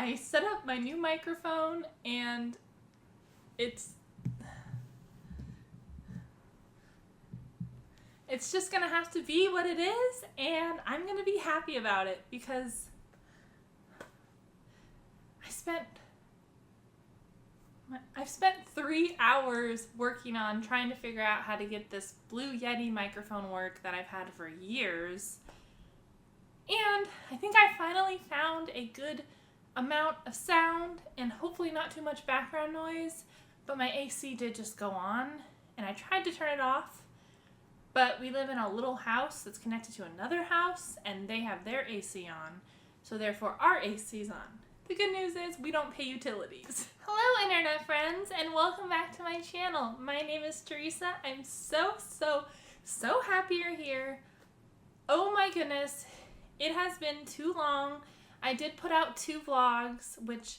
I set up my new microphone and it's just gonna have to be what it is, and I'm gonna be happy about it because I've spent 3 hours working on trying to figure out how to get this Blue Yeti microphone work that I've had for years. And I think I finally found a good amount of sound and hopefully not too much background noise, but my AC did just go on and I tried to turn it off, but we live in a little house that's connected to another house and they have their AC on, so therefore our AC's on. The good news is we don't pay utilities. Hello internet friends and welcome back to my channel. My name is Teresa. I'm so happy you're here. Oh my goodness, it has been too long. I did put out 2 vlogs, which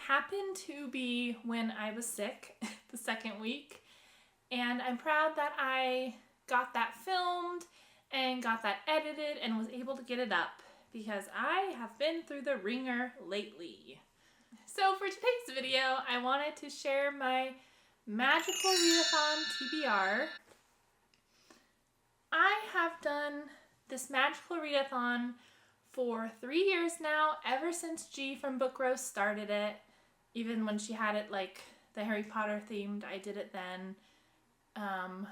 happened to be when I was sick the second week. And I'm proud that I got that filmed and got that edited and was able to get it up, because I have been through the ringer lately. So for today's video, I wanted to share my Magical Readathon TBR. I have done this Magical Readathon for 3 years now, ever since G from Book Roast started it. Even when she had it like the Harry Potter themed, I did it then. So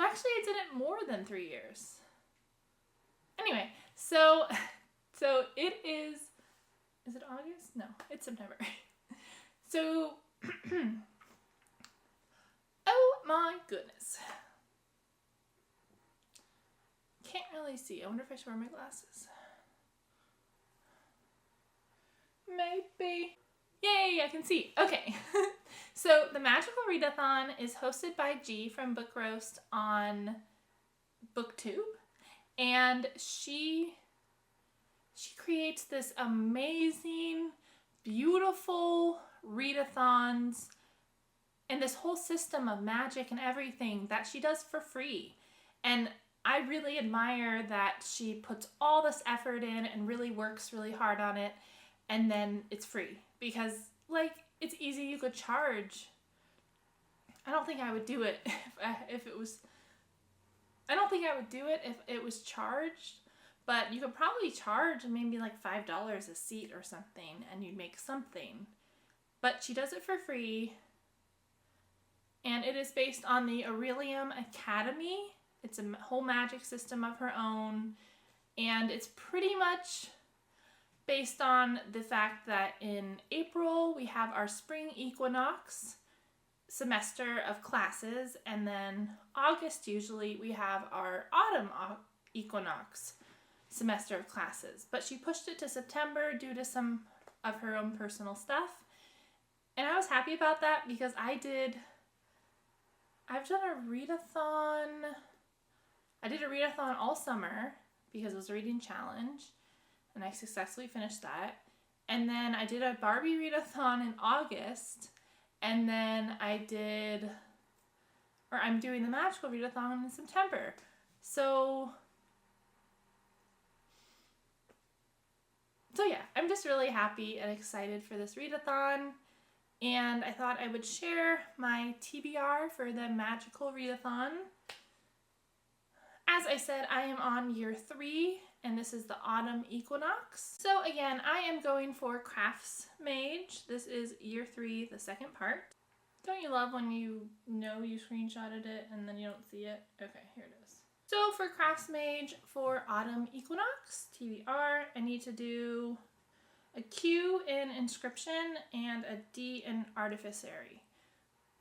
actually I did it more than 3 years. Anyway, so it is it August? No, it's September. So, oh my goodness. Can't really see. I wonder if I should wear my glasses. Maybe. Yay, I can see. Okay. So the Magical Readathon is hosted by G from Book Roast on BookTube. And she creates this amazing, beautiful readathons and this whole system of magic and everything that she does for free. And I really admire that she puts all this effort in and really works really hard on it, and then it's free. Because, like, it's easy, you could charge. I don't think I would do it if it was... I don't think I would do it if it was charged, but you could probably charge maybe like $5 a seat or something and you'd make something. But she does it for free, and it is based on the Orilium Academy. It's a whole magic system of her own, and it's pretty much based on the fact that in April we have our spring equinox semester of classes, and then August usually we have our autumn equinox semester of classes, but she pushed it to September due to some of her own personal stuff, and I was happy about that because I've done a readathon. I did a readathon all summer because it was a reading challenge, and I successfully finished that. And then I did a Barbie readathon in August. And then I'm doing the Magical Readathon in September. So yeah, I'm just really happy and excited for this readathon. And I thought I would share my TBR for the Magical Readathon. As I said, I am on year 3, and this is the Autumn Equinox. So again, I am going for Crafts Mage. This is year 3, the second part. Don't you love when you know you screenshotted it and then you don't see it? Okay, here it is. So for Crafts Mage for Autumn Equinox TBR, I need to do a Q in Inscription and a D in Artificary.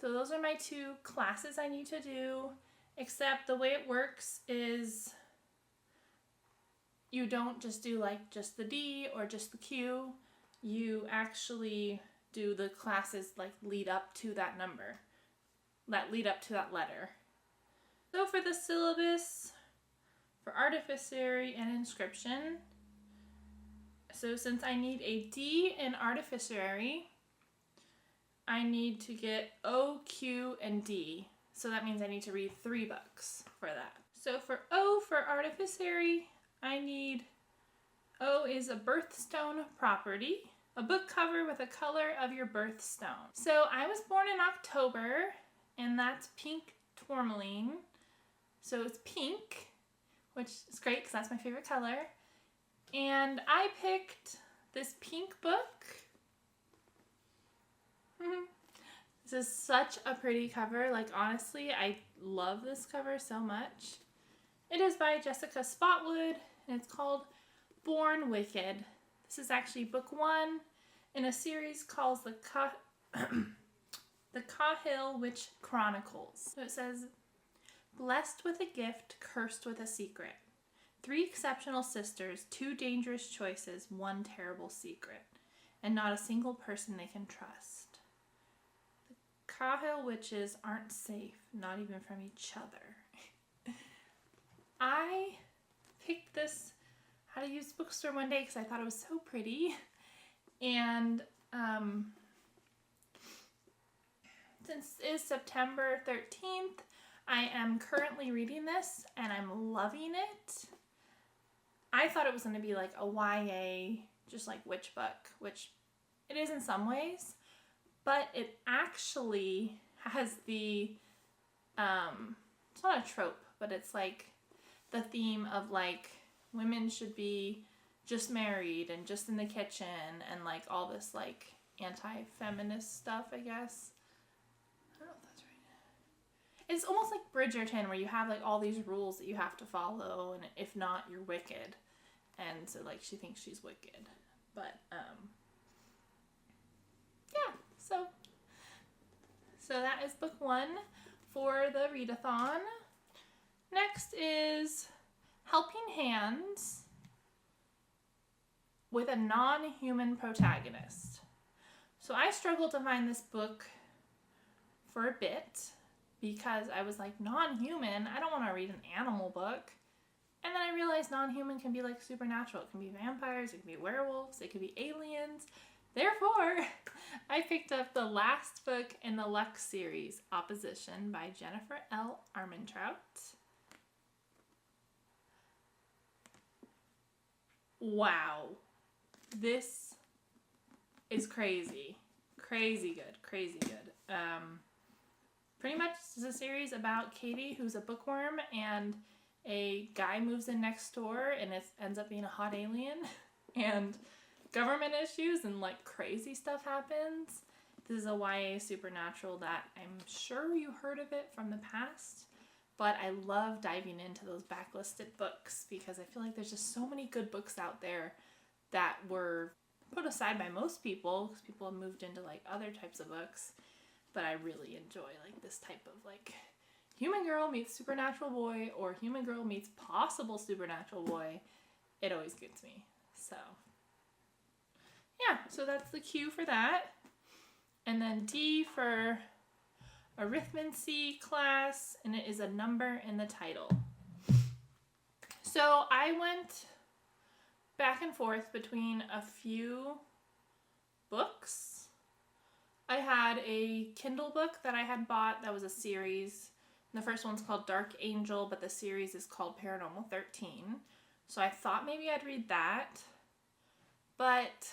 So those are my 2 classes I need to do. Except the way it works is you don't just do like just the D or just the Q. You actually do the classes like lead up to that number, that lead up to that letter. So for the syllabus, for Artificary and Inscription, so since I need a D in Artificary, I need to get O, Q, and D. So that means I need to read 3 books for that. So for O for Artificary, I need O is a birthstone property, a book cover with a color of your birthstone. So I was born in October, and that's pink tourmaline. So it's pink, which is great because that's my favorite color. And I picked this pink book. This is such a pretty cover. Like, honestly, I love this cover so much. It is by Jessica Spotwood, and it's called Born Wicked. This is actually book 1 in a series called the Cahill Witch Chronicles. So it says, blessed with a gift, cursed with a secret. 3 exceptional sisters, 2 dangerous choices, 1 terrible secret, and not a single person they can trust. The Cahill witches aren't safe, not even from each other. I picked this How to Use Bookstore one day because I thought it was so pretty, and since it is September 13th, I am currently reading this and I'm loving it. I thought it was going to be like a YA, just like witch book, which it is in some ways, but it actually has the, it's not a trope, but it's like the theme of like women should be just married and just in the kitchen and like all this like anti-feminist stuff, I guess. I don't know if that's right. It's almost like Bridgerton, where you have like all these rules that you have to follow, and if not, you're wicked. And so like she thinks she's wicked. But yeah, so that is book 1 for the readathon. Next is Helping Hands with a non-human protagonist. So I struggled to find this book for a bit because I was like, non-human? I don't want to read an animal book. And then I realized non-human can be like supernatural. It can be vampires, it can be werewolves, it could be aliens. Therefore, I picked up the last book in the Lux series, Opposition by Jennifer L. Armentrout. Wow. This is crazy. Crazy good. Crazy good. Pretty much this is a series about Katie, who's a bookworm, and a guy moves in next door, and it ends up being a hot alien, and government issues and like crazy stuff happens. This is a YA supernatural that I'm sure you heard of it from the past, but I love diving into those backlisted books because I feel like there's just so many good books out there that were put aside by most people because people have moved into like other types of books, but I really enjoy like this type of like human girl meets supernatural boy or human girl meets possible supernatural boy. It always gets me. So yeah, so that's the Q for that. And then D for arithmancy class, and it is a number in the title. So I went back and forth between a few books. I had a Kindle book that I had bought that was a series. The first one's called Dark Angel, but the series is called Paranormal 13. So I thought maybe I'd read that, but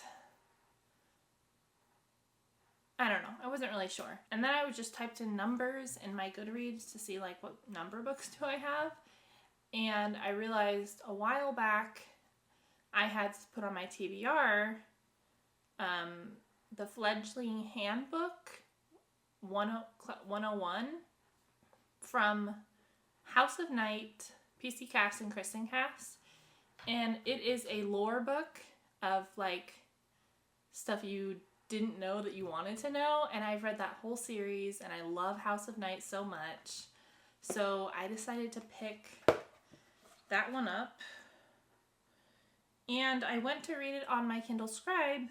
I don't know. I wasn't really sure. And then I just typed in numbers in my Goodreads to see like what number books do I have. And I realized a while back I had put on my TBR the Fledgling Handbook 101 from House of Night, PC Cast, and Kristen Cast. And it is a lore book of like stuff you didn't know that you wanted to know, and I've read that whole series and I love House of Night so much, so I decided to pick that one up, and I went to read it on my Kindle Scribe,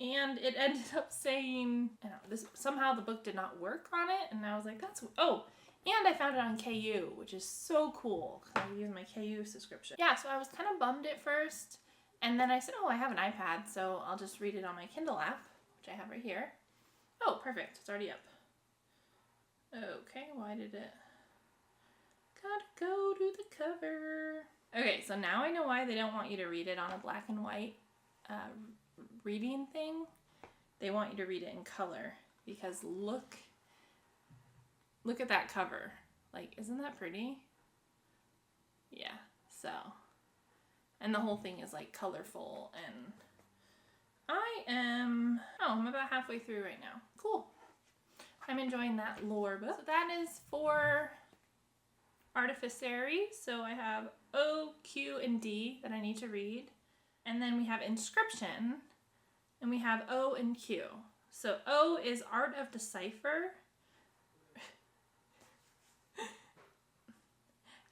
and it ended up saying, I don't know, this, somehow the book did not work on it, and I was like, that's, oh, and I found it on KU, which is so cool because I use my KU subscription. Yeah, so I was kind of bummed at first. And then I said, oh, I have an iPad, so I'll just read it on my Kindle app, which I have right here. Oh, perfect. It's already up. Okay, why did it? Gotta go to the cover. Okay, so now I know why they don't want you to read it on a black and white reading thing. They want you to read it in color because look at that cover. Like, isn't that pretty? Yeah, so. And the whole thing is like colorful, and I'm about halfway through right now. Cool. I'm enjoying that lore book. So that is for Artificary. So I have O, Q, and D that I need to read. And then we have Inscription, and we have O and Q. So O is Art of Decipher.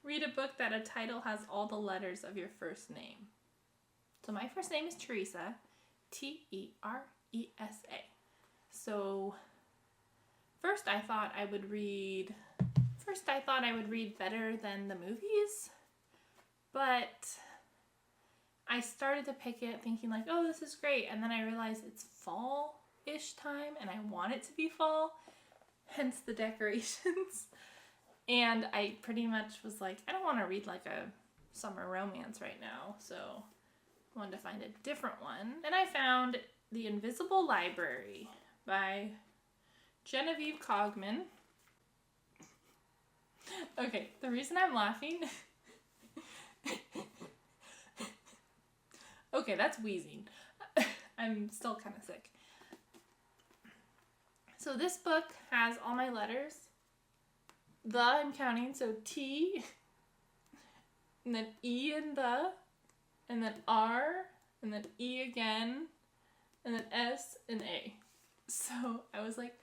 Read a book that a title has all the letters of your first name. So my first name is Teresa, Teresa. So first I thought I would read Better Than the Movies, but I started to pick it thinking like, oh, this is great, and then I realized it's fall-ish time and I want it to be fall, hence the decorations. And I pretty much was like, I don't want to read like a summer romance right now, so I wanted to find a different one. And I found The Invisible Library by Genevieve Cogman. Okay, the reason I'm laughing... Okay, that's wheezing. I'm still kind of sick. So this book has all my letters. The, I'm counting, so T, and then E and the, and then R, and then E again, and then S and A. So I was like,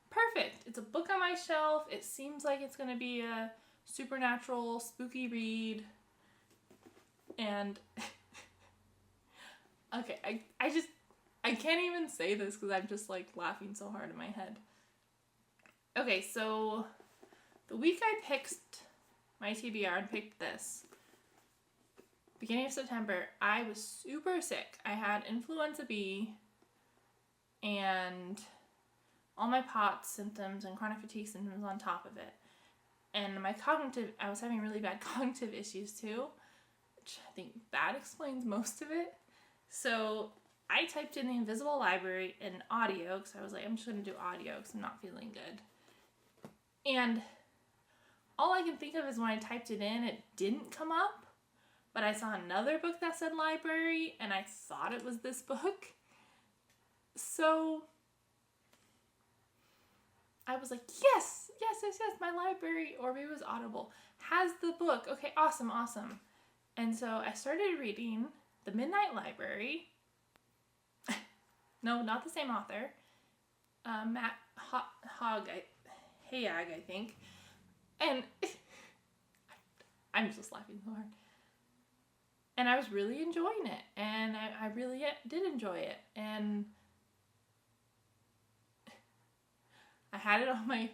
perfect. It's a book on my shelf. It seems like it's going to be a supernatural, spooky read. And, okay, I can't even say this because I'm just like laughing so hard in my head. Okay, so the week I picked my TBR and picked this, beginning of September, I was super sick. I had influenza B and all my POTS symptoms and chronic fatigue symptoms on top of it. And I was having really bad cognitive issues too, which I think that explains most of it. So I typed in The Invisible Library in audio because I was like, I'm just going to do audio because I'm not feeling good. And all I can think of is when I typed it in, it didn't come up, but I saw another book that said library, and I thought it was this book. So I was like, yes, my library, or maybe it was Audible, has the book. Okay, awesome. And so I started reading The Midnight Library. No, not the same author. Matt Hayag, I think. And I'm just laughing so hard. And I was really enjoying it. And I really did enjoy it. And I had it on my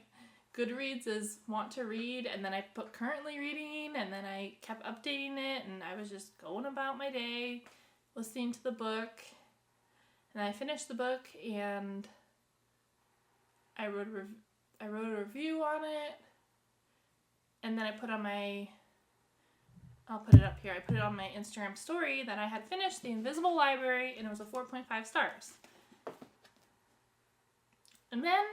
Goodreads as want to read. And then I put currently reading. And then I kept updating it. And I was just going about my day, listening to the book. And I finished the book. And I wrote a review on it. And then I put on I'll put it up here. I put it on my Instagram story that I had finished The Invisible Library, and it was a 4.5 stars. And then,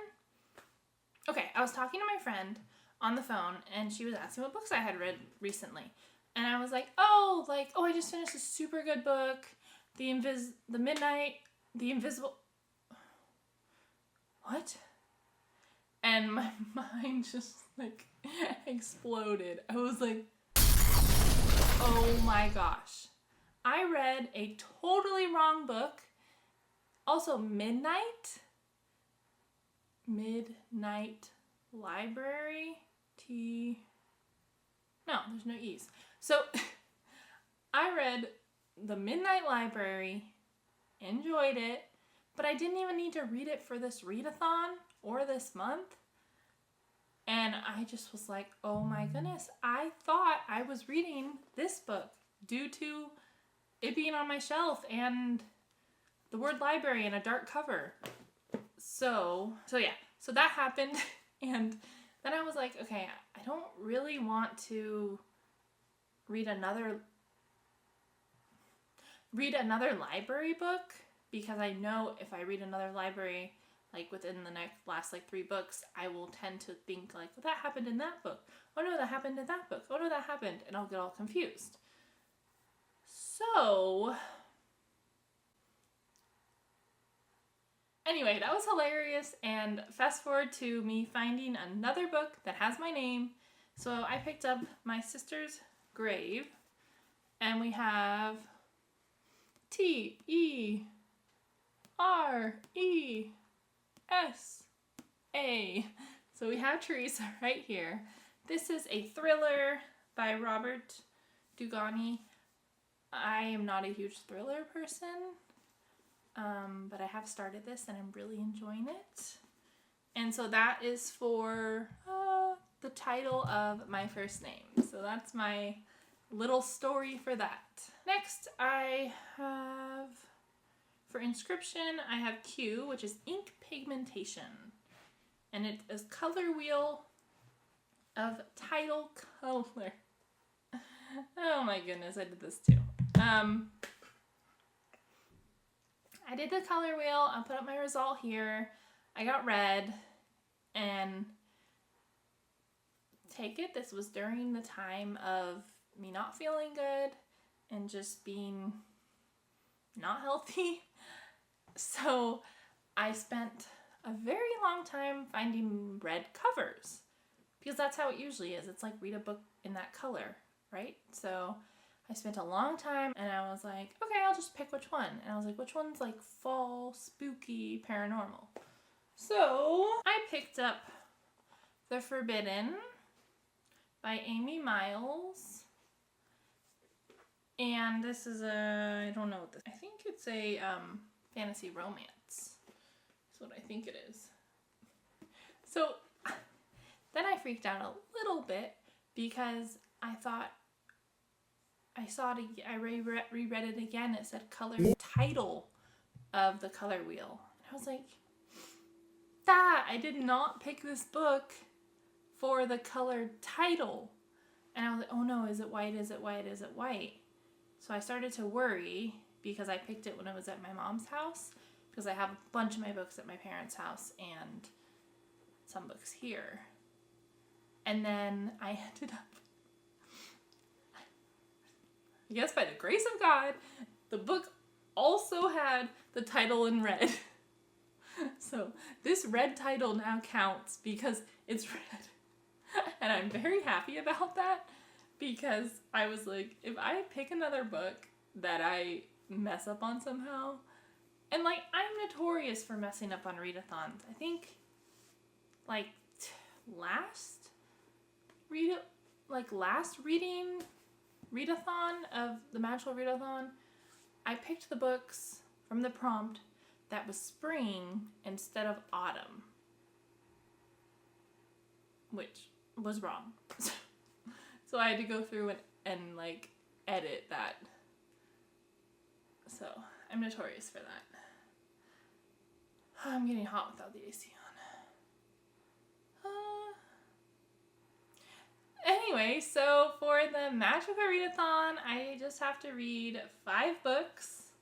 okay, I was talking to my friend on the phone, and she was asking what books I had read recently. And I was like, I just finished a super good book, The Invisible... What? And my mind just, exploded. I was like, oh my gosh. I read a totally wrong book. Also, Midnight Library. No, there's no E's. So, I read The Midnight Library, enjoyed it, but I didn't even need to read it for this readathon or this month. And I just was like, oh my goodness, I thought I was reading this book due to it being on my shelf and the word library and a dark cover. So that happened. And then I was like, okay, I don't really want to read another read another library book, because I know if I read another library, like within the last like 3 books, I will tend to think like, well, that happened in that book. Oh no, that happened in that book. Oh no, that happened. And I'll get all confused. So anyway, that was hilarious, and fast forward to me finding another book that has my name. So I picked up My Sister's Grave, and we have Teresa. So we have Teresa right here. This is a thriller by Robert Dugoni. I am not a huge thriller person, but I have started this and I'm really enjoying it. And so that is for the title of my first name. So that's my little story for that. Next, I have, for inscription, I have Q, which is ink pigmentation. And it is color wheel of title color. Oh my goodness, I did this too. I did the color wheel. I'll put up my result here. I got red, and take it, this was during the time of me not feeling good and just being not healthy. So I spent a very long time finding red covers, because that's how it usually is. It's like read a book in that color, right? So I spent a long time and I was like, okay, I'll just pick which one. And I was like, which one's like fall, spooky, paranormal? So I picked up The Forbidden by Amy Miles. And this is I don't know what this, I think it's a fantasy romance. That's what I think it is. So then I freaked out a little bit, because I thought, I saw it, I reread it again, it said color title of the color wheel. And I was like, I did not pick this book for the color title. And I was like, oh no, is it white, is it white, is it white? So I started to worry, because I picked it when I was at my mom's house, because I have a bunch of my books at my parents' house and some books here. And then I ended up, I guess by the grace of God, the book also had the title in red. So this red title now counts because it's red. And I'm very happy about that, because I was like, if I pick another book that I mess up on somehow, and like, I'm notorious for messing up on readathons. I think like last reading readathon of the Magical Readathon, I picked the books from the prompt that was spring instead of autumn, which was wrong. So I had to go through and like edit that. So I'm notorious for that. I'm getting hot without the AC on. Anyway, so for the Magical Readathon, I just have to read 5 books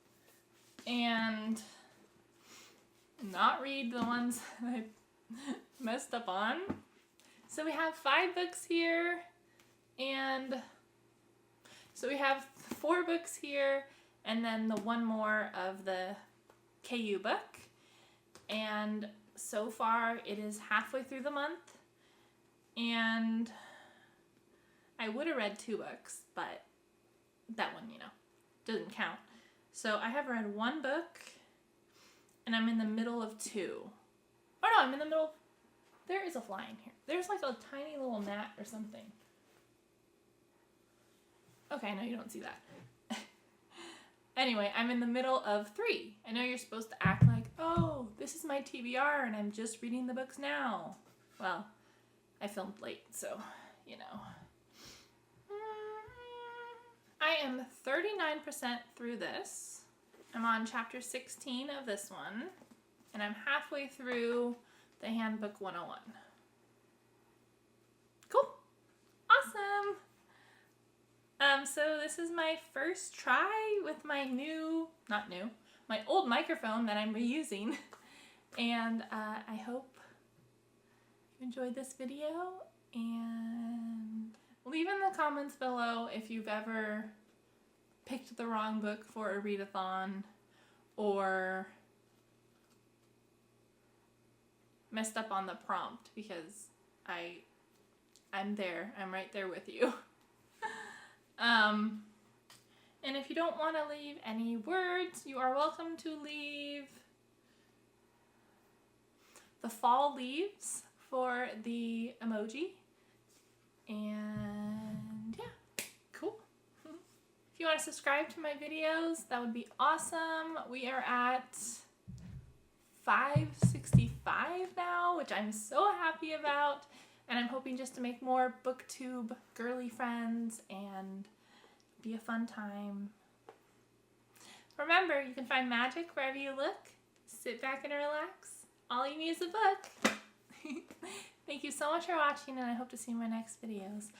and not read the ones that I messed up on. So we have 5 books here, and so we have 4 books here, and then the one more of the KU book. And so far it is halfway through the month, and I would have read 2 books, but that one, doesn't count. So I have read 1 book, and I'm in the middle of 2. Oh no, I'm in the middle. There is a fly in here. There's like a tiny little gnat or something. Okay, no, you don't see that. Anyway, I'm in the middle of 3. I know you're supposed to act like, oh, this is my TBR and I'm just reading the books now. Well, I filmed late, so, I am 39% through this. I'm on chapter 16 of this one, and I'm halfway through the Handbook 101. Cool. Awesome. So this is my first try with my my old microphone that I'm reusing. And I hope you enjoyed this video, and leave in the comments below if you've ever picked the wrong book for a readathon or messed up on the prompt, because I'm right there with you. And if you don't want to leave any words, you are welcome to leave the fall leaves for the emoji. And yeah, cool. If you want to subscribe to my videos, that would be awesome. We are at 565 now, which I'm so happy about. And I'm hoping just to make more booktube girly friends and be a fun time. Remember, you can find magic wherever you look. Sit back and relax. All you need is a book. Thank you so much for watching, and I hope to see you in my next videos.